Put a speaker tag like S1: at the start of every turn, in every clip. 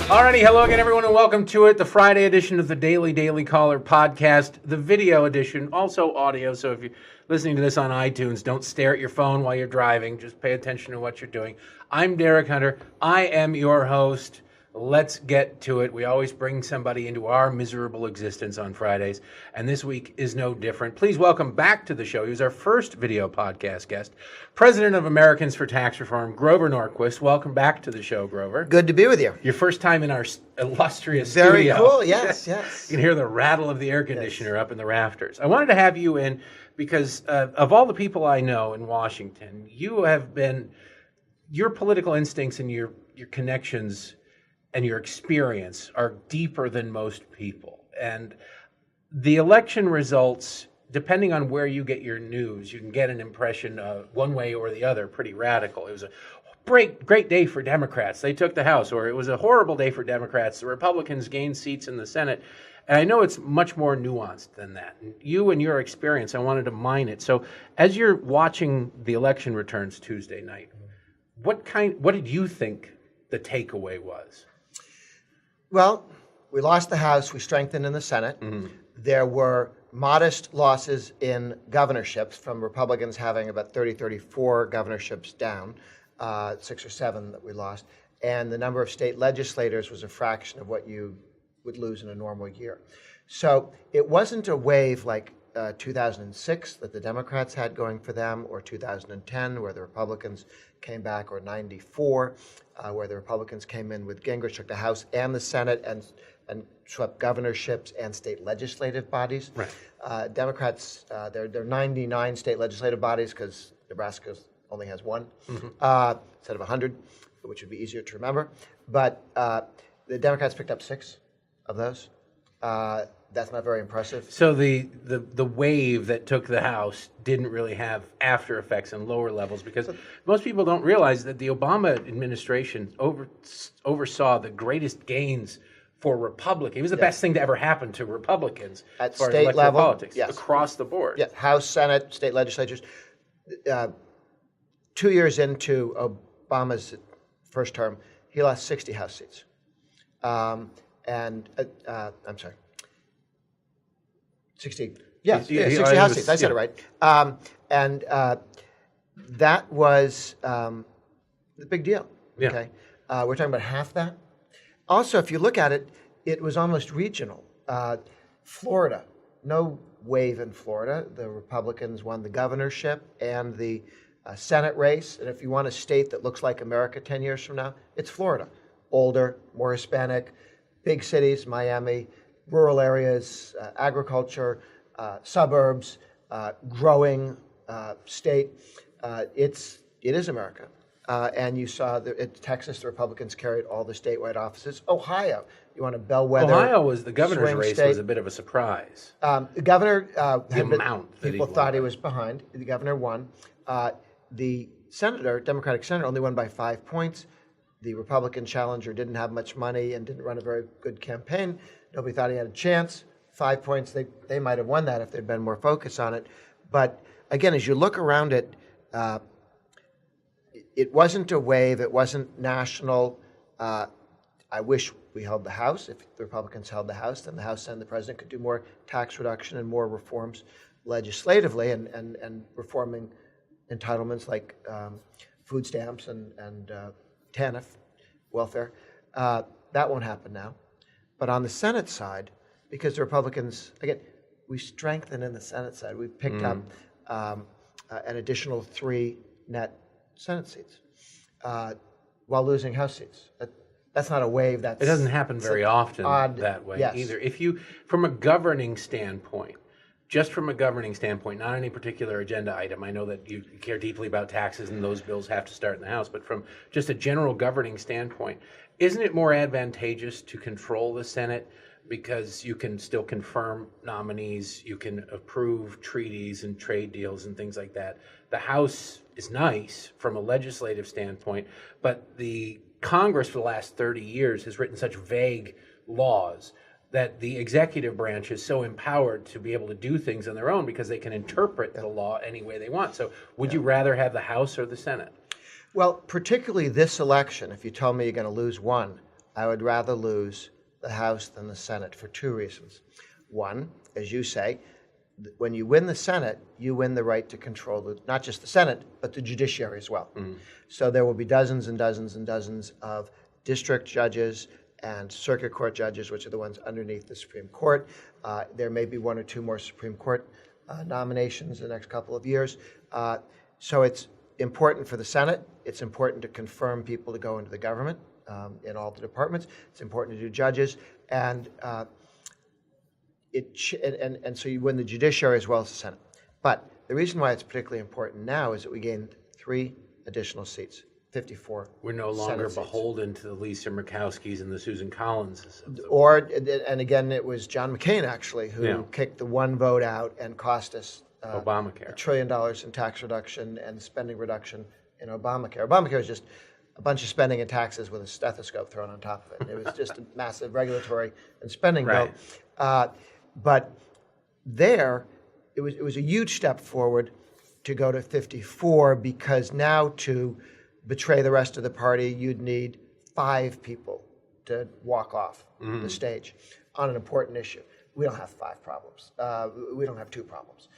S1: Alrighty, hello again, everyone, and welcome to it, the Friday edition of the Daily Caller podcast, the video edition, also audio. So if you're listening to this on iTunes, don't stare at your phone while you're driving. Just pay attention to what you're doing. I'm Derek Hunter. I am your host. Let's get to it. We always bring somebody into our miserable existence on Fridays, and this week is no different. Please welcome back to the show. He was our first video podcast guest, President of Americans for Tax Reform, Grover Norquist. Welcome back to the show, Grover.
S2: Good to be with you.
S1: Your first time in our illustrious
S2: Very
S1: studio.
S2: cool, yes, yes.
S1: You can hear the rattle of the air conditioner up in the rafters. I wanted to have you in because of all the people I know in Washington, you have been, your political instincts and your connections and your experience are deeper than most people. And the election results, depending on where you get your news, you can get an impression one way or the other, pretty radical. It was a great day for Democrats. They took the House. Or it was a horrible day for Democrats. The Republicans gained seats in the Senate. And I know it's much more nuanced than that. You and your experience, I wanted to mine it. So as you're watching the election returns Tuesday night, what did you think the takeaway was?
S2: Well, we lost the House. We strengthened in the Senate. Mm-hmm. There were modest losses in governorships from Republicans having about 34 governorships down, 6 or 7 that we lost. And the number of state legislators was a fraction of what you would lose in a normal year. So it wasn't a wave like 2006 that the Democrats had going for them, or 2010 where the Republicans came back, or 94 where the Republicans came in with Gingrich, took the House and the Senate and swept governorships and state legislative bodies. Right. Democrats, there are 99 state legislative bodies because Nebraska only has one, instead of 100, which would be easier to remember. But the Democrats picked up 6 of those. That's not very impressive.
S1: So the wave that took the House didn't really have after effects and lower levels, because most people don't realize that the Obama administration oversaw the greatest gains for Republicans. It was the best thing to ever happen to Republicans
S2: at
S1: as far
S2: state
S1: as
S2: level,
S1: politics, across the board.
S2: Yeah, House, Senate, state legislatures. 2 years into Obama's first term, he lost 60 House seats. I'm sorry. 60 House seats. I said it right. That was a big deal.
S1: Yeah.
S2: Okay, we're talking about half that. Also, if you look at it, it was almost regional. Florida, no wave in Florida. The Republicans won the governorship and the Senate race. And if you want a state that looks like America 10 years from now, it's Florida. Older, more Hispanic, big cities, Miami, rural areas, agriculture, suburbs, growing state. It is America. And you saw Texas, the Republicans carried all the statewide offices. Ohio, you want a bellwether.
S1: Ohio was the governor's race
S2: state.
S1: Was a bit of a surprise.
S2: The governor,
S1: people
S2: thought he was behind. The governor won. The senator, Democratic senator, only won by 5 points. The Republican challenger didn't have much money and didn't run a very good campaign. Nobody thought he had a chance. 5 points, they might have won that if there'd been more focus on it. But again, as you look around it, it wasn't a wave. It wasn't national. I wish we held the House. If the Republicans held the House, then the House and the President could do more tax reduction and more reforms legislatively and reforming entitlements like food stamps and TANF, welfare. That won't happen now. But on the Senate side, because the Republicans, again, we strengthened in the Senate side. We picked up an additional 3 net Senate seats while losing House seats. That's not a wave. It
S1: doesn't happen very often that way either. If you, from a governing standpoint, just from a governing standpoint, not any particular agenda item. I know that you care deeply about taxes and those bills have to start in the House, but from just a general governing standpoint, isn't it more advantageous to control the Senate because you can still confirm nominees, you can approve treaties and trade deals and things like that? The House is nice from a legislative standpoint, but the Congress for the last 30 years has written such vague laws that the executive branch is so empowered to be able to do things on their own because they can interpret the law any way they want. So would you rather have the House or the Senate?
S2: Well, particularly this election, if you told me you're going to lose one, I would rather lose the House than the Senate for two reasons. One, as you say, when you win the Senate, you win the right to control not just the Senate, but the judiciary as well. So there will be dozens and dozens and dozens of district judges and circuit court judges, which are the ones underneath the Supreme Court. There may be one or two more Supreme Court nominations in the next couple of years. So it's important for the Senate. It's important to confirm people to go into the government in all the departments. It's important to do judges. And so you win the judiciary as well as the Senate. But the reason why it's particularly important now is that we gained 3 additional seats, 54.
S1: We're no longer beholden to the Lisa Murkowskis and the Susan Collinses.
S2: And again, it was John McCain, actually, who kicked the one vote out and cost us
S1: Obamacare.
S2: $1 trillion in tax reduction and spending reduction in Obamacare. Obamacare was just a bunch of spending and taxes with a stethoscope thrown on top of it. It was just a massive regulatory and spending bill. But there, it was a huge step forward to go to 54, because now to betray the rest of the party, you'd need 5 people to walk off the stage on an important issue. We don't have 5 problems. We don't have 2 problems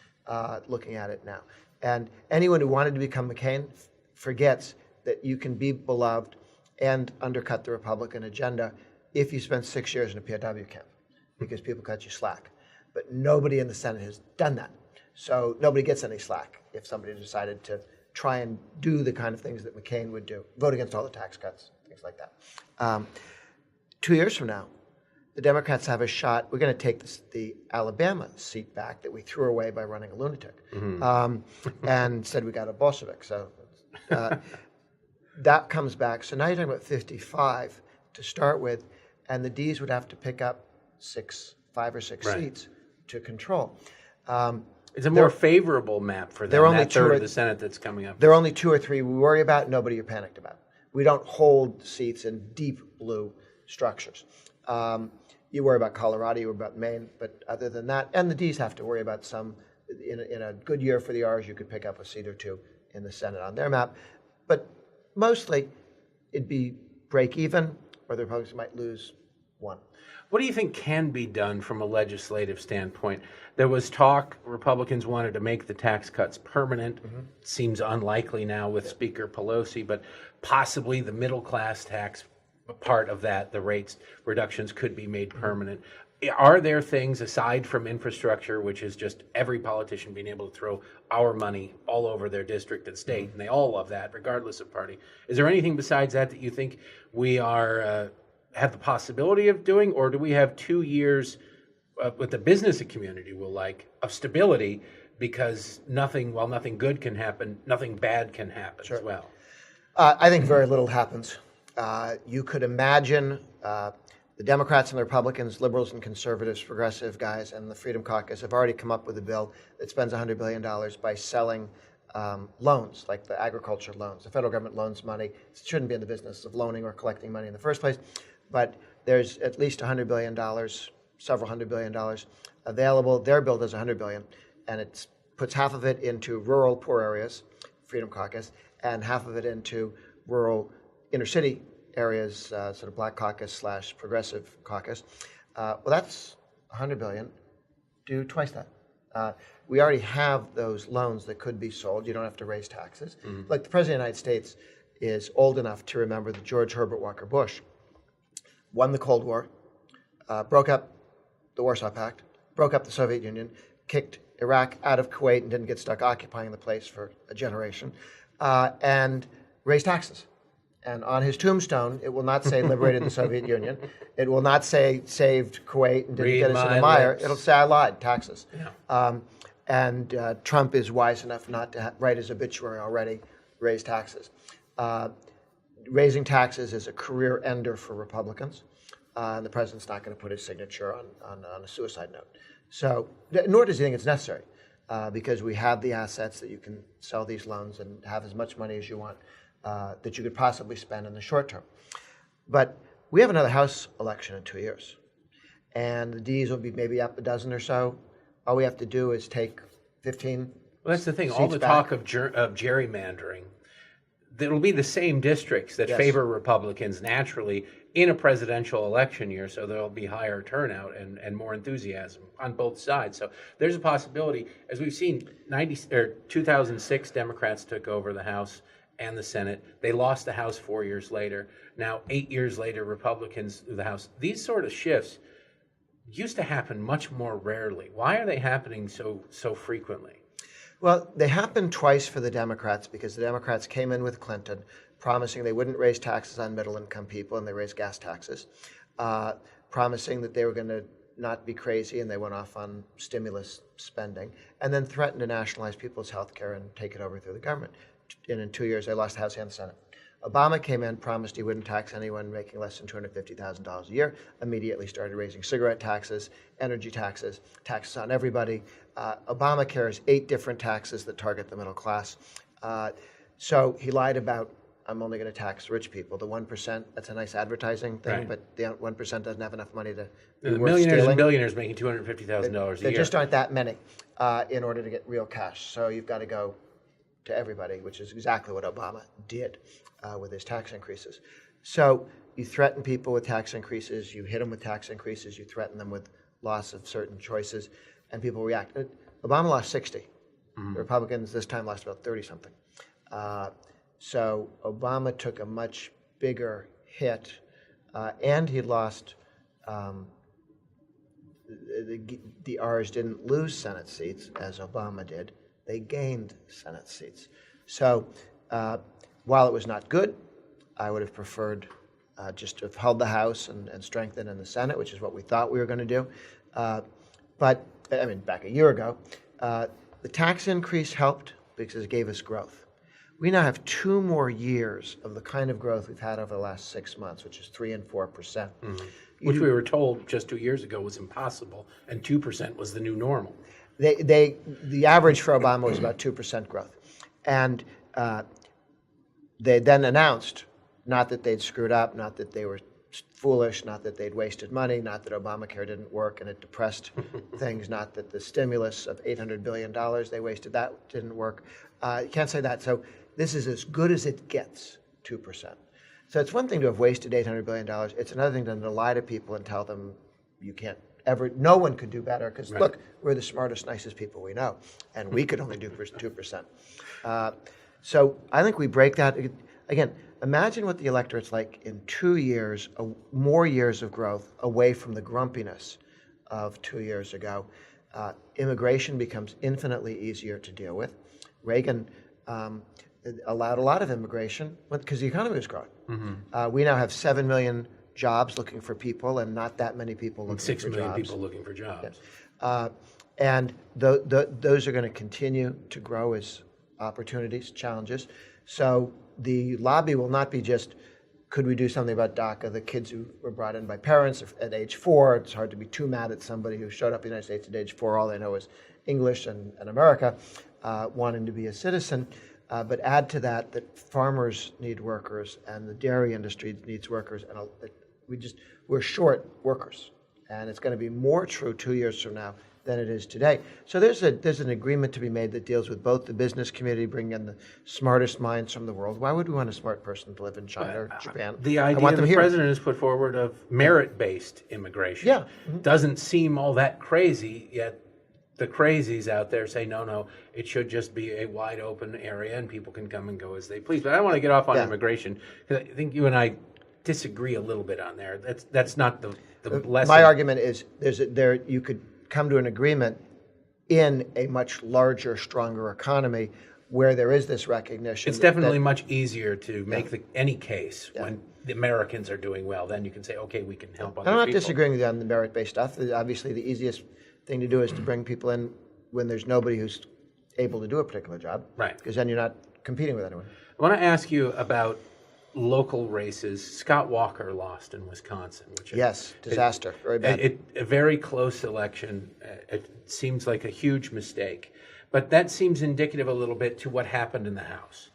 S2: looking at it now. And anyone who wanted to become McCain forgets that you can be beloved and undercut the Republican agenda if you spend 6 years in a POW camp, because people cut you slack. But nobody in the Senate has done that. So nobody gets any slack if somebody decided to try and do the kind of things that McCain would do, vote against all the tax cuts, things like that. 2 years from now, the Democrats have a shot. We're going to take the Alabama seat back that we threw away by running a lunatic, and said we got a Bolshevik. So that comes back. So now you're talking about 55 to start with, and the Ds would have to pick up 5 or 6 seats to control.
S1: It's a more favorable map for them,
S2: there are only
S1: that third of the Senate that's coming up.
S2: There are only 2 or 3 we worry about, nobody you're panicked about. We don't hold seats in deep blue structures. You worry about Colorado, you worry about Maine, but other than that, and the Ds have to worry about some, in a good year for the Rs, you could pick up a seat or 2 in the Senate on their map. But mostly, it'd be break even, or the Republicans might lose 1.
S1: What do you think can be done from a legislative standpoint? There was talk Republicans wanted to make the tax cuts permanent. Seems unlikely now with Speaker Pelosi, but possibly the middle class tax part of that, the rates reductions, could be made permanent. Are there things aside from infrastructure, which is just every politician being able to throw our money all over their district and state, and they all love that regardless of party? Is there anything besides that you think we are have the possibility of doing, or do we have 2 years what the business community will like of stability, because nothing good can happen, nothing bad can happen as well?
S2: I think very little happens. You could imagine the Democrats and the Republicans, liberals and conservatives, progressive guys, and the Freedom Caucus have already come up with a bill that spends $100 billion by selling loans, like the agriculture loans. The federal government loans money. It shouldn't be in the business of loaning or collecting money in the first place, but there's at least $100 billion, several $100 billion available. Their bill does $100 billion, and it puts half of it into rural poor areas, Freedom Caucus, and half of it into rural inner city areas, sort of Black Caucus / Progressive Caucus. Well, that's $100 billion. Do twice that. We already have those loans that could be sold. You don't have to raise taxes. Like the President of the United States is old enough to remember that George Herbert Walker Bush won the Cold War, broke up the Warsaw Pact, broke up the Soviet Union, kicked Iraq out of Kuwait and didn't get stuck occupying the place for a generation, and raised taxes. And on his tombstone, it will not say liberated the Soviet Union. It will not say saved Kuwait and didn't get us in the mire. It'll say I lied, taxes. And Trump is wise enough not to write his obituary already, raise taxes. Raising taxes is a career ender for Republicans, and the president's not going to put his signature on a suicide note. So, nor does he think it's necessary, because we have the assets that you can sell these loans and have as much money as you want that you could possibly spend in the short term. But we have another House election in 2 years, and the Ds will be maybe up a dozen or so. All we have to do is take 15.
S1: Well, that's the thing. All the
S2: back.
S1: talk of gerrymandering, it'll be the same districts that
S2: Yes.
S1: favor Republicans naturally in a presidential election year, so there'll be higher turnout and more enthusiasm on both sides. So there's a possibility, as we've seen, 2006 Democrats took over the House and the Senate. They lost the House 4 years later. Now, 8 years later, Republicans through the House. These sort of shifts used to happen much more rarely. Why are they happening so frequently?
S2: Well, they happened twice for the Democrats because the Democrats came in with Clinton promising they wouldn't raise taxes on middle-income people, and they raised gas taxes, promising that they were going to not be crazy, and they went off on stimulus spending, and then threatened to nationalize people's health care and take it over through the government. And in 2 years, they lost the House and the Senate. Obama came in, promised he wouldn't tax anyone making less than $250,000 a year, immediately started raising cigarette taxes, energy taxes, taxes on everybody. Obamacare is 8 different taxes that target the middle class. So he lied about, I'm only going to tax rich people. The 1%, that's a nice advertising thing,
S1: Right.
S2: but the 1% doesn't have enough money to be
S1: The
S2: worth
S1: millionaires
S2: stealing.
S1: and billionaires making $250,000 a
S2: There
S1: year.
S2: just aren't that many in order to get real cash. So you've got to go to everybody, which is exactly what Obama did with his tax increases. So you threaten people with tax increases, you hit them with tax increases, you threaten them with loss of certain choices, and people react. Obama lost 60. The Republicans this time lost about 30-something. So Obama took a much bigger hit, and he lost, the R's didn't lose Senate seats, as Obama did. They gained Senate seats. So while it was not good, I would have preferred just to have held the House and strengthened in the Senate, which is what we thought we were going to do. But, I mean, back a year ago, the tax increase helped because it gave us growth. We now have 2 more years of the kind of growth we've had over the last 6 months, which is 3 and 4%.
S1: Which we were told just 2 years ago was impossible, and 2% was the new normal.
S2: The average for Obama was about 2% growth. And they then announced, not that they'd screwed up, not that they were foolish, not that they'd wasted money, not that Obamacare didn't work and it depressed things, not that the stimulus of $800 billion they wasted, that didn't work. You can't say that. So this is as good as it gets, 2%. So it's one thing to have wasted $800 billion. It's another thing to lie to people and tell them you can't ever, no one could do better because,
S1: Right.
S2: Look, we're the smartest, nicest people we know, and we could only do 2%. So I think we break that. Again, imagine what the electorate's like in 2 years, more years of growth away from the grumpiness of 2 years ago. Immigration becomes infinitely easier to deal with. Reagan allowed a lot of immigration because the economy was growing. We now have 7 million jobs looking for people and not that many people looking for jobs.
S1: 6 million people looking for jobs.
S2: Yes. And those are going to continue to grow as opportunities, challenges. So the lobby will not be just, could we do something about DACA? The kids who were brought in by parents at age 4, it's hard to be too mad at somebody who showed up in the United States at age 4, all they know is English and America, wanting to be a citizen. But add to that farmers need workers and the dairy industry needs workers, and we're short workers. And it's going to be more true 2 years from now than it is today. So there's an agreement to be made that deals with both the business community, bringing in the smartest minds from the world. Why would we want a smart person to live in China or Japan?
S1: The
S2: I
S1: idea
S2: want them
S1: the
S2: here.
S1: president has put forward of merit-based immigration
S2: Yeah.
S1: doesn't seem all that crazy, yet the crazies out there say, no, it should just be a wide open area and people can come and go as they please. But I don't want to get off on immigration, because I think you and I disagree a little bit on there. That's not the lesson.
S2: My argument is you could come to an agreement in a much larger, stronger economy where there is this recognition.
S1: It's definitely much easier to make any case when the Americans are doing well. Then you can say, okay, we can help other
S2: I'm not
S1: people.
S2: disagreeing with you on the merit-based stuff. Obviously, the easiest thing to do is to bring people in when there's nobody who's able to do a particular job.
S1: Right.
S2: Because then you're not competing with anyone.
S1: I want to ask you about local races. Scott Walker lost in Wisconsin. Which
S2: Yes, disaster. Very bad.
S1: A very close election. It seems like a huge mistake. But that seems indicative a little bit to what happened in the House.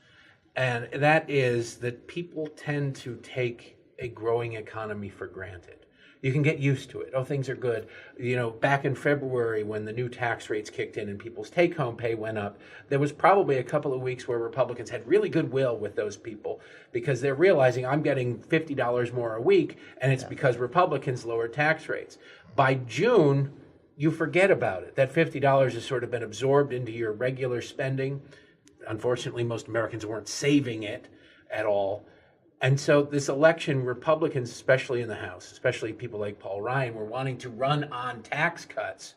S1: And that is that people tend to take a growing economy for granted. You can get used to it. Oh, things are good. You know, back in February when the new tax rates kicked in and people's take-home pay went up, there was probably a couple of weeks where Republicans had really goodwill with those people because they're realizing I'm getting $50 more a week, and it's because Republicans lowered tax rates. By June, you forget about it. That $50 has sort of been absorbed into your regular spending. Unfortunately, most Americans weren't saving it at all. And so this election, Republicans, especially in the House, especially people like Paul Ryan, were wanting to run on tax cuts,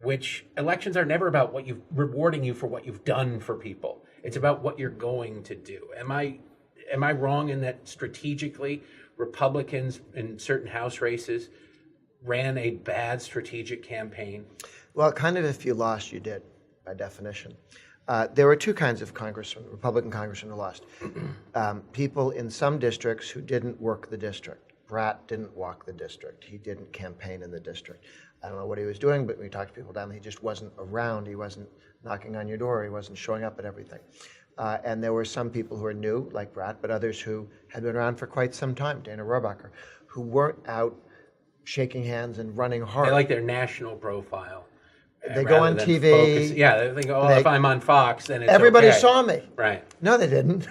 S1: which elections are never about rewarding you for what you've done for people. It's about what you're going to do. Am I wrong in that strategically Republicans in certain House races ran a bad strategic campaign?
S2: Well, kind of if you lost, you did, by definition. There were two kinds of Republican congressmen who lost. People in some districts who didn't work the district. Bratt didn't walk the district. He didn't campaign in the district. I don't know what he was doing, but when we talked to people down there, he just wasn't around. He wasn't knocking on your door. He wasn't showing up at everything. And there were some people who were new, like Bratt, but others who had been around for quite some time, Dana Rohrabacher, who weren't out shaking hands and running hard.
S1: They like their national profile.
S2: They go on TV.
S1: They think, if I'm on Fox, then it's
S2: everybody
S1: okay.
S2: saw me.
S1: Right.
S2: No, they didn't.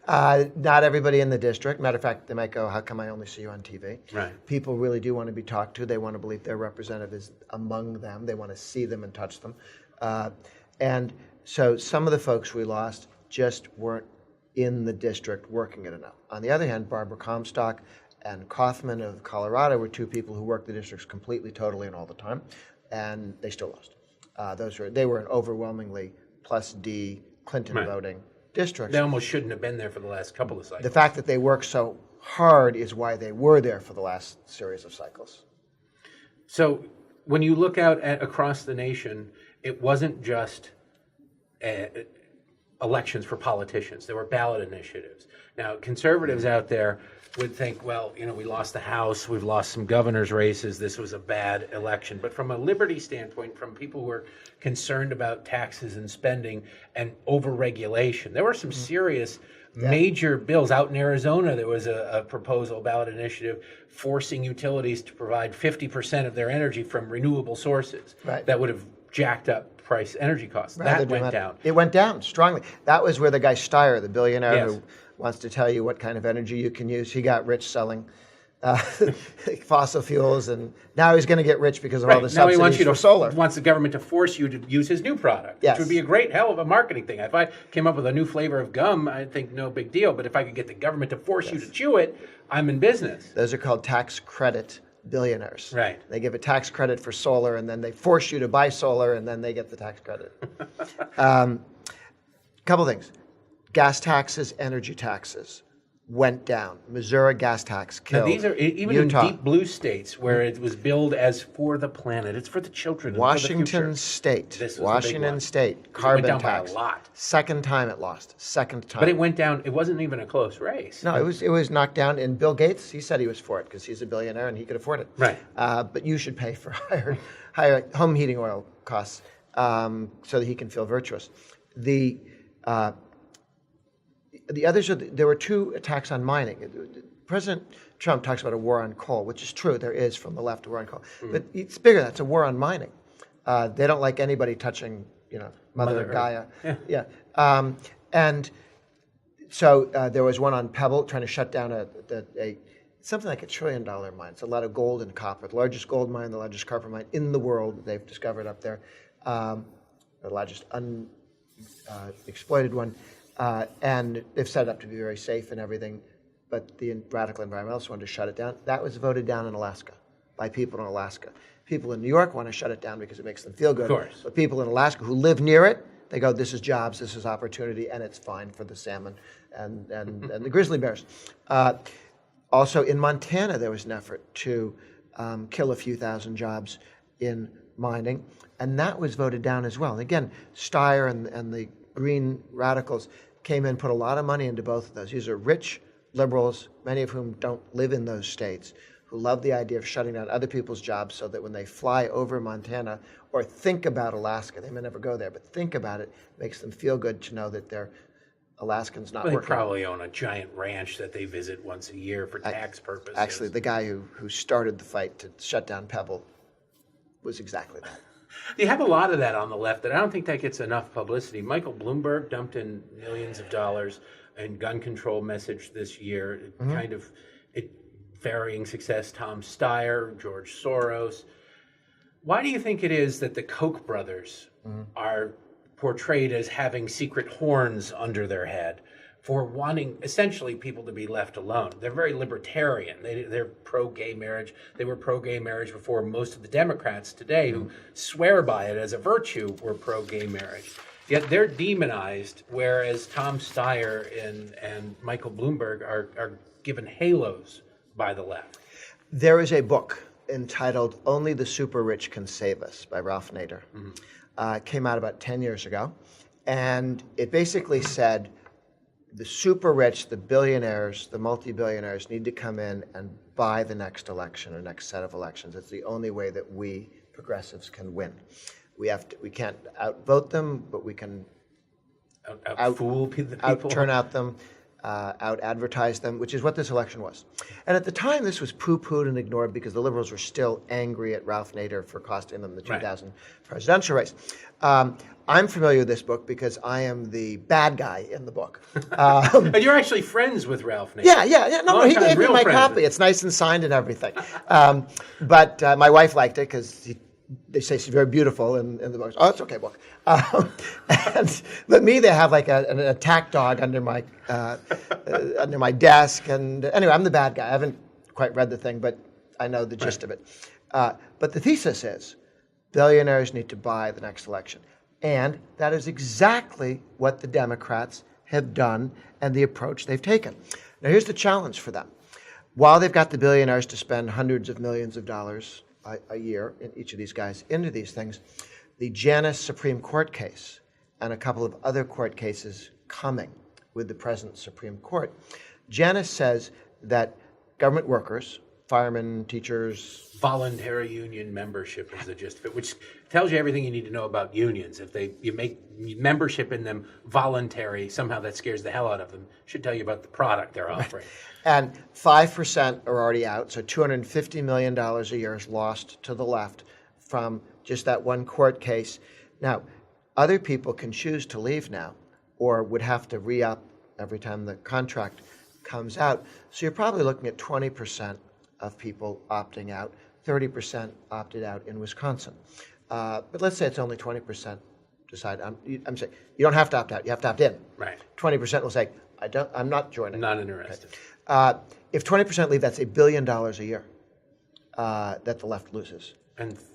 S2: Not everybody in the district. Matter of fact, they might go, how come I only see you on TV?
S1: Right.
S2: People really do want to be talked to. They want to believe their representative is among them. They want to see them and touch them. And so some of the folks we lost just weren't in the district working it enough. On the other hand, Barbara Comstock and Kaufman of Colorado were two people who worked the districts completely, totally, and all the time. And they still lost. They were an overwhelmingly plus D Clinton voting districts.
S1: They almost shouldn't have been there for the last couple of cycles.
S2: The fact that they worked so hard is why they were there for the last series of cycles.
S1: So when you look out across the nation, it wasn't just elections for politicians. There were ballot initiatives. Now, conservatives out there would think, well, we lost the House, we've lost some governor's races, this was a bad election. But from a liberty standpoint, from people who are concerned about taxes and spending and over-regulation, there were some serious major bills. Out in Arizona, there was a proposal, ballot initiative, forcing utilities to provide 50% of their energy from renewable sources.
S2: Right.
S1: That would have jacked up energy costs. That went down.
S2: It went down strongly. That was where the guy Steyer, the billionaire
S1: Yes.
S2: who wants to tell you what kind of energy you can use, he got rich selling fossil fuels, and now he's going to get rich because of all the
S1: Now he
S2: subsidies for solar.
S1: wants the government to force you to use his new product,
S2: Yes.
S1: which would be a great hell of a marketing thing. If I came up with a new flavor of gum, I'd think no big deal. But if I could get the government to force you to chew it, I'm in business.
S2: Those are called tax credit billionaires.
S1: Right.
S2: They give a tax credit for solar, and then they force you to buy solar, and then they get the tax credit. Couple things. Gas taxes, energy taxes went down. Missouri gas tax
S1: Now,
S2: killed.
S1: these are even
S2: Utah.
S1: in deep blue states where it was billed as for the planet. It's for the children. and for the
S2: Washington
S1: future.
S2: State.
S1: This was the big
S2: Washington
S1: one.
S2: State.
S1: It
S2: Carbon
S1: went down
S2: tax.
S1: by a lot.
S2: Second time it lost. Second time.
S1: But it went down. It wasn't even a close race.
S2: No, it was knocked down. And Bill Gates, he said he was for it because he's a billionaire and he could afford it.
S1: Right.
S2: But you should pay for higher home heating oil costs so that he can feel virtuous. The others are there were two attacks on mining. President Trump talks about a war on coal, which is true. There is from the left a war on coal, but it's bigger. That's a war on mining. They don't like anybody touching, Mother Gaia. Yeah. And so there was one on Pebble trying to shut down a something like $1 trillion mine. It's a lot of gold and copper. The largest gold mine, the largest copper mine in the world they've discovered up there. The largest unexploited one. And they've set it up to be very safe and everything, but the radical environmentalists wanted to shut it down. That was voted down in Alaska by people in Alaska. People in New York want to shut it down because it makes them feel good.
S1: Of course.
S2: But people in Alaska who live near it, they go, this is jobs, this is opportunity, and it's fine for the salmon and the grizzly bears. Also in Montana, there was an effort to kill a few thousand jobs in mining, and that was voted down as well. And again, Steyer and the Green radicals came in, put a lot of money into both of those. These are rich liberals, many of whom don't live in those states, who love the idea of shutting down other people's jobs so that when they fly over Montana or think about Alaska, they may never go there, but think about it, makes them feel good to know that their Alaskans not
S1: Well, they
S2: working.
S1: probably own a giant ranch that they visit once a year for tax purposes.
S2: Actually, the guy who started the fight to shut down Pebble was exactly that.
S1: You have a lot of that on the left that I don't think that gets enough publicity. Michael Bloomberg dumped in millions of dollars in gun control message this year, kind of varying success. Tom Steyer, George Soros. Why do you think it is that the Koch brothers are portrayed as having secret horns under their head for wanting essentially people to be left alone? They're very libertarian. They're pro-gay marriage. They were pro-gay marriage before most of the Democrats today who swear by it as a virtue were pro-gay marriage. Yet they're demonized, whereas Tom Steyer and Michael Bloomberg are given halos by the left.
S2: There is a book entitled Only the Super Rich Can Save Us by Ralph Nader. Came out about 10 years ago. And it basically said the super rich, the billionaires, the multi-billionaires need to come in and buy the next election or next set of elections. It's the only way that we progressives can win. We can't outvote them, but we can
S1: Out-fool the people.
S2: out-turn out them, out-advertise them, which is what this election was. And at the time, this was poo-pooed and ignored because the liberals were still angry at Ralph Nader for costing them the 2000 presidential race. I'm familiar with this book because I am the bad guy in the book.
S1: And you're actually friends with Ralph Nader.
S2: Yeah. No, he
S1: Long-time
S2: gave me
S1: real
S2: my
S1: friends.
S2: copy. It's nice and signed and everything. But my wife liked it because they say she's very beautiful in the book. Oh, it's okay book. But me, they have like an attack dog under my desk. And anyway, I'm the bad guy. I haven't quite read the thing, but I know the gist of it. But the thesis is billionaires need to buy the next election. And that is exactly what the Democrats have done and the approach they've taken. Now, here's the challenge for them. While they've got the billionaires to spend hundreds of millions of dollars a year in each of these guys into these things, the Janus Supreme Court case and a couple of other court cases coming with the present Supreme Court, Janus says that government workers, firemen, teachers,
S1: Voluntary union membership is the gist of it, which tells you everything you need to know about unions. If you make membership in them voluntary, somehow that scares the hell out of them. Should tell you about the product they're offering.
S2: and 5% are already out, so $250 million a year is lost to the left from just that one court case. Now, other people can choose to leave now or would have to re-up every time the contract comes out. So you're probably looking at 20% of people opting out. 30% opted out in Wisconsin. But let's say it's only 20% decide. I'm saying you don't have to opt out. You have to opt in.
S1: Right.
S2: 20% will say, I'm not joining.
S1: Not interested.
S2: If 20% leave, that's $1 billion a year that the left loses.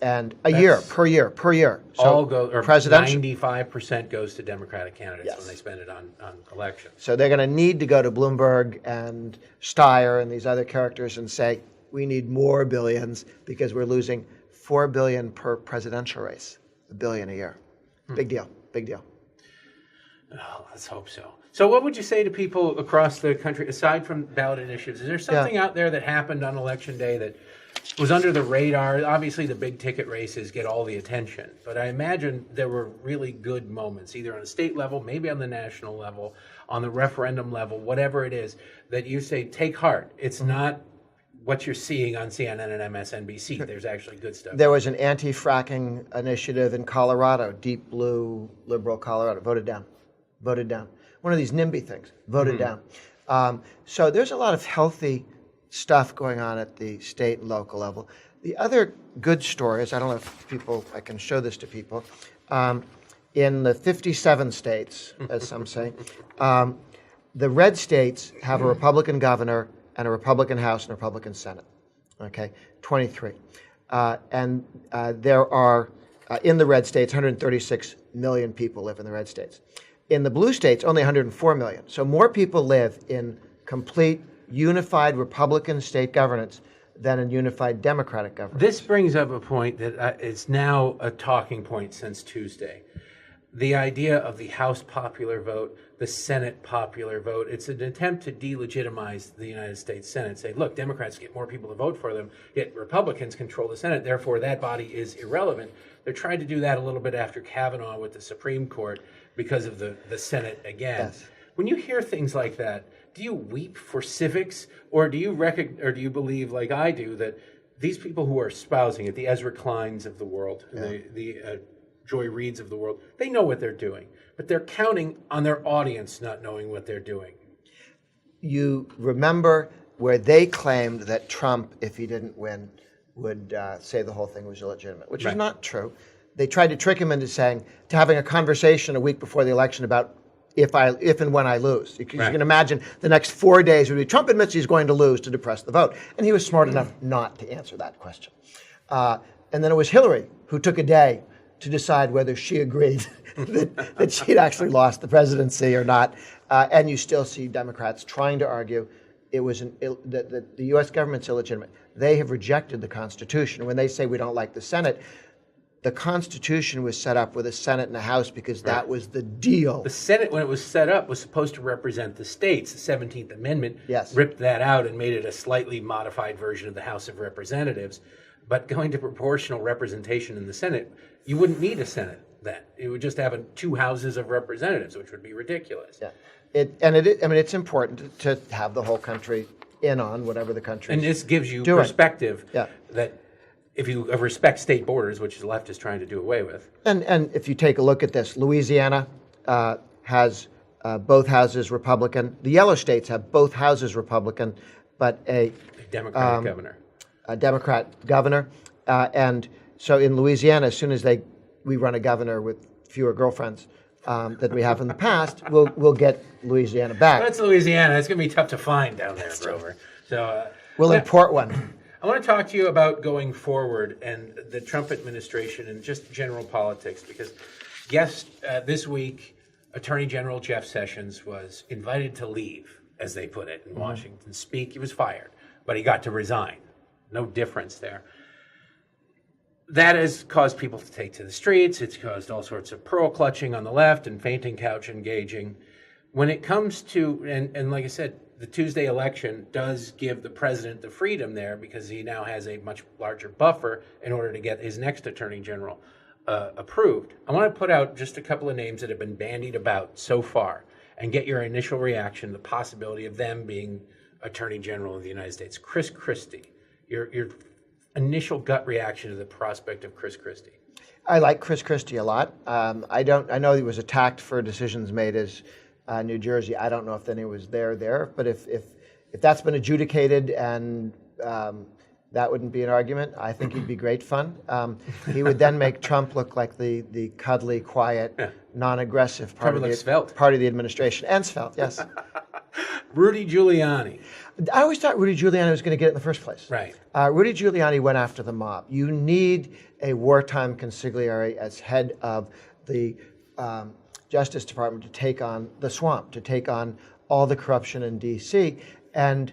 S2: And a year, per year. So
S1: all go, or
S2: presidential.
S1: 95% goes to Democratic candidates
S2: Yes.
S1: when they spend it on elections.
S2: So they're going to need to go to Bloomberg and Steyer and these other characters and say, we need more billions because we're losing $4 billion per presidential race, $1 billion a year. Big deal.
S1: Oh, let's hope so. So what would you say to people across the country, aside from ballot initiatives? Is there something out there that happened on Election Day that was under the radar? Obviously, the big ticket races get all the attention, but I imagine there were really good moments, either on the state level, maybe on the national level, on the referendum level, whatever it is, that you say, take heart. It's not what you're seeing on CNN and MSNBC. There's actually good stuff.
S2: There was an anti-fracking initiative in Colorado, deep blue liberal Colorado, voted down. One of these NIMBY things, voted down. So there's a lot of healthy stuff going on at the state and local level. The other good story is, I don't know if I can show this to people, in the 57 states, as some say, the red states have a Republican governor and a Republican House and a Republican Senate, okay, 23. And there are, in the red states, 136 million people live in the red states. In the blue states, only 104 million. So more people live in complete, unified Republican state governance than in unified Democratic governance.
S1: This brings up a point that is now a talking point since Tuesday. The idea of the House popular vote, the Senate popular vote, it's an attempt to delegitimize the United States Senate. Say, look, Democrats get more people to vote for them, yet Republicans control the Senate, therefore that body is irrelevant. They're trying to do that a little bit after Kavanaugh with the Supreme Court because of the Senate again.
S2: Yes.
S1: When you hear things like that, do you weep for civics, or do you believe, like I do, that these people who are espousing it, the Ezra Kleins of the world, the Joy Reids of the world, they know what they're doing, but they're counting on their audience not knowing what they're doing.
S2: You remember where they claimed that Trump, if he didn't win, would say the whole thing was illegitimate, which is not true. They tried to trick him into having a conversation a week before the election about if and when I lose. You can imagine the next 4 days would be Trump admits he's going to lose to depress the vote. And he was smart enough not to answer that question. And then it was Hillary who took a day to decide whether she agreed that she'd actually lost the presidency or not. And you still see Democrats trying to argue that the U.S. government's illegitimate. They have rejected the Constitution. When they say we don't like the Senate, the Constitution was set up with a Senate and a House because that was the deal.
S1: The Senate, when it was set up, was supposed to represent the states. The 17th Amendment ripped that out and made it a slightly modified version of the House of Representatives. But going to proportional representation in the Senate, you wouldn't need a Senate then. It would just have two houses of representatives, which would be ridiculous.
S2: Yeah. It's important to have the whole country in on whatever the country
S1: is. And this gives you perspective that if you respect state borders, which the left is trying to do away with.
S2: And if you take a look at this, Louisiana has both houses Republican. The yellow states have both houses Republican, but a
S1: Democratic governor.
S2: A Democrat governor. And so in Louisiana, as soon as we run a governor with fewer girlfriends than we have in the past, we'll get Louisiana back.
S1: That's Louisiana. It's going to be tough to find down there, Grover. So
S2: we'll import one.
S1: I want to talk to you about going forward and the Trump administration and just general politics, because this week, Attorney General Jeff Sessions was invited to leave, as they put it, in Washington. Speak. He was fired, but he got to resign. No difference there. That has caused people to take to the streets. It's caused all sorts of pearl clutching on the left and fainting couch engaging. When it comes to, and like I said, the Tuesday election does give the president the freedom there because he now has a much larger buffer in order to get his next attorney general approved. I want to put out just a couple of names that have been bandied about so far and get your initial reaction, the possibility of them being attorney general of the United States. Chris Christie, your initial gut reaction to the prospect of Chris Christie.
S2: I like Chris Christie a lot. I know he was attacked for decisions made as New Jersey. I don't know if any was there, but if that's been adjudicated and that wouldn't be an argument, I think he'd be great fun. He would then make Trump look like the cuddly, quiet, non-aggressive part of the administration. And svelte, yes.
S1: Rudy Giuliani.
S2: I always thought Rudy Giuliani was going to get it in the first place.
S1: Right.
S2: Rudy Giuliani went after the mob. You need a wartime consigliere as head of the Justice Department to take on the swamp, to take on all the corruption in D.C. And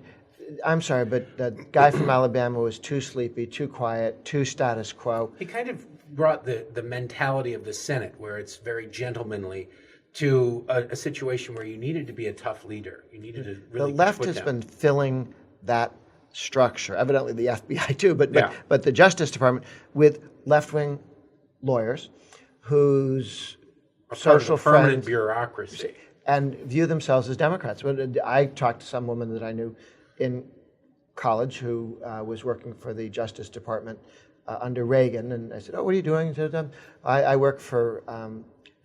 S2: I'm sorry, but the guy from Alabama was too sleepy, too quiet, too status quo.
S1: He kind of brought the mentality of the Senate, where it's very gentlemanly, to a situation where you needed to be a tough leader. You needed to really.
S2: The left has been filling that structure, evidently the FBI too, but the Justice Department with left-wing lawyers whose social
S1: permanent bureaucracy
S2: and view themselves as Democrats. I talked to some woman that I knew in college who was working for the Justice Department under Reagan, and I said, "Oh, what are you doing?" She said, I work for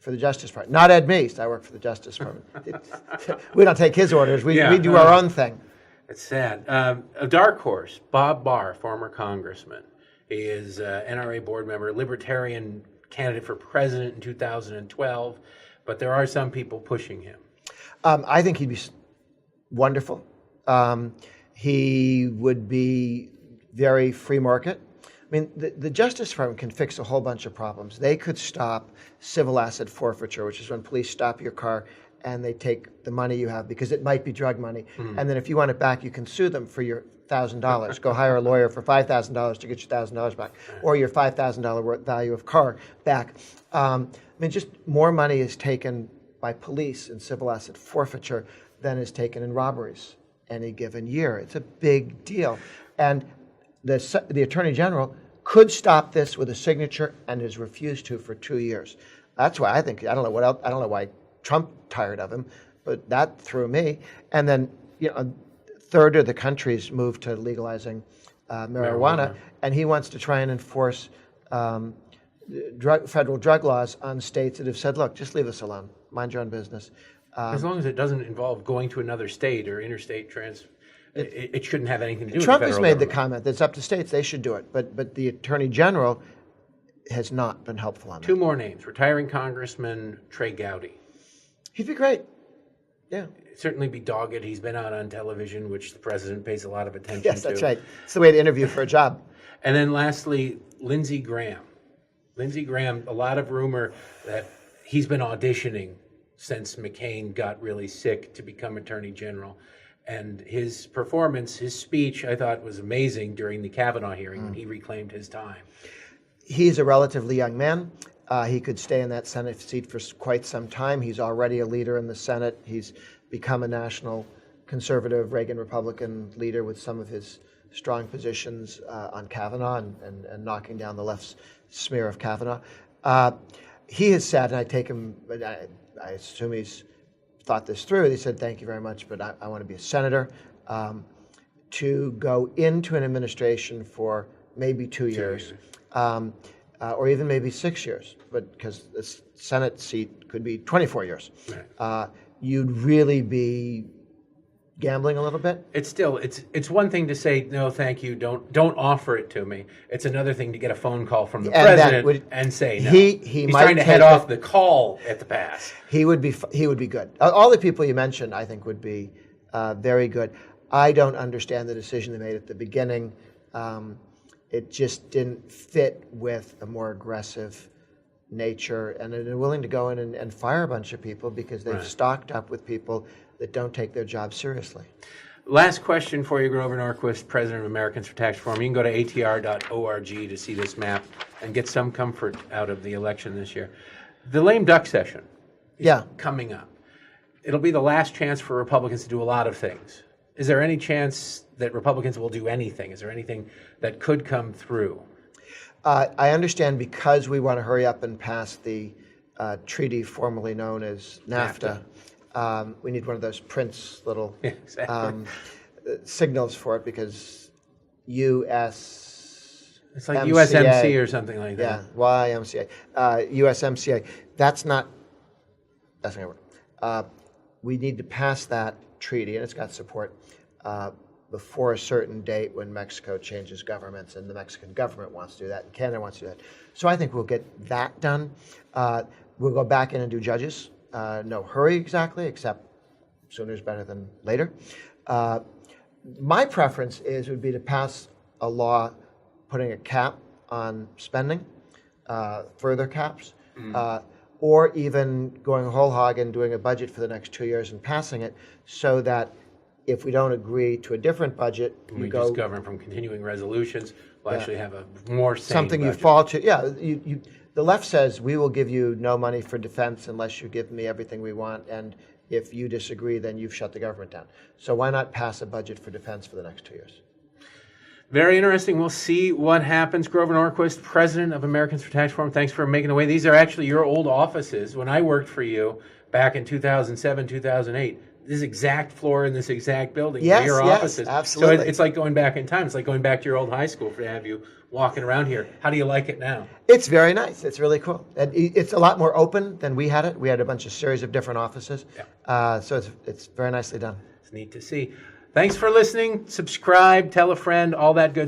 S2: the Justice Department. Not Ed Meese. I work for the Justice Department. We don't take his orders. We do our own thing.
S1: It's sad. A dark horse, Bob Barr, former congressman. He is NRA board member, Libertarian candidate for president in 2012, but there are some people pushing him.
S2: I think he'd be wonderful. He would be very free market. I mean, the Justice Department can fix a whole bunch of problems. They could stop civil asset forfeiture, which is when police stop your car and they take the money you have because it might be drug money. Mm-hmm. And then if you want it back, you can sue them for your $1,000. Go hire a lawyer for $5,000 to get your $1,000 back, or your $5,000 value of car back. I mean, just more money is taken by police in civil asset forfeiture than is taken in robberies any given year. It's a big deal. And the Attorney General could stop this with a signature and has refused to for 2 years. That's why I don't know why Trump tired of him, but that threw me. And then, a third of the country's moved to legalizing marijuana, and he wants to try and enforce federal drug laws on states that have said, look, just leave us alone, mind your own business.
S1: As long as it doesn't involve going to another state or interstate it shouldn't have anything to do with
S2: Trump
S1: the
S2: has
S1: federal
S2: made
S1: government.
S2: the comment that it's up to states, they should do it, but the Attorney General has not been helpful on that.
S1: Two more names, retiring Congressman Trey Gowdy.
S2: He'd be great. Yeah.
S1: Certainly be dogged. He's been out on television, which the president pays a lot of attention
S2: Yes,
S1: to.
S2: that's right. It's the way to interview for a job.
S1: And then lastly, Lindsey Graham. Lindsey Graham, a lot of rumor that he's been auditioning since McCain got really sick to become Attorney General. And his performance, his speech, I thought was amazing during the Kavanaugh hearing when he reclaimed his time.
S2: He's a relatively young man. He could stay in that Senate seat for quite some time. He's already a leader in the Senate. He's become a national conservative Reagan Republican leader with some of his strong positions on Kavanaugh and knocking down the left's smear of Kavanaugh. He has said, and I take him, I assume he's thought this through. He said, thank you very much, but I want to be a senator. To go into an administration for maybe 2 years. Or even maybe 6 years, but because the Senate seat could be 24 years.
S1: Right.
S2: You'd really be gambling a little bit.
S1: It's one thing to say no, thank you, don't offer it to me. It's another thing to get a phone call from the president and say no.
S2: He's
S1: might trying to head off the call at the pass.
S2: He would be good. All the people you mentioned, I think, would be very good. I don't understand the decision they made at the beginning. It just didn't fit with a more aggressive nature, and they're willing to go in and fire a bunch of people because they've stocked up with people that don't take their job seriously.
S1: Last question for you, Grover Norquist, President of Americans for Tax Reform. You can go to atr.org to see this map and get some comfort out of the election this year. The lame duck session is coming up. It'll be the last chance for Republicans to do a lot of things. Is there any chance that Republicans will do anything? Is there anything that could come through?
S2: I understand because we want to hurry up and pass the treaty formerly known as NAFTA. We need one of those Prince little signals for it because U.S.
S1: It's like USMC or something like that.
S2: Yeah, YMCA. USMCA. That's not going to work. We need to pass that treaty, and it's got support, before a certain date when Mexico changes governments, and the Mexican government wants to do that, and Canada wants to do that. So I think we'll get that done. We'll go back in and do judges. No hurry exactly, except sooner is better than later. My preference would be to pass a law putting a cap on spending, further caps, or even going whole hog and doing a budget for the next 2 years and passing it so that if we don't agree to a different budget,
S1: we just govern from continuing resolutions. We'll actually have a more sane
S2: something
S1: budget.
S2: You fall to. Yeah, the left says we will give you no money for defense unless you give me everything we want, and if you disagree, then you've shut the government down. So why not pass a budget for defense for the next 2 years?
S1: Very interesting. We'll see what happens. Grover Norquist, President of Americans for Tax Reform, thanks for making the way. These are actually your old offices. When I worked for you back in 2007, 2008, this exact floor in this exact building were your offices.
S2: Absolutely.
S1: So it's like going back in time. It's like going back to your old high school to have you walking around here. How do you like it now?
S2: It's very nice. It's really cool. And it's a lot more open than we had it. We had a series of different offices. Yeah. So it's very nicely done.
S1: It's neat to see. Thanks for listening. Subscribe, tell a friend, all that good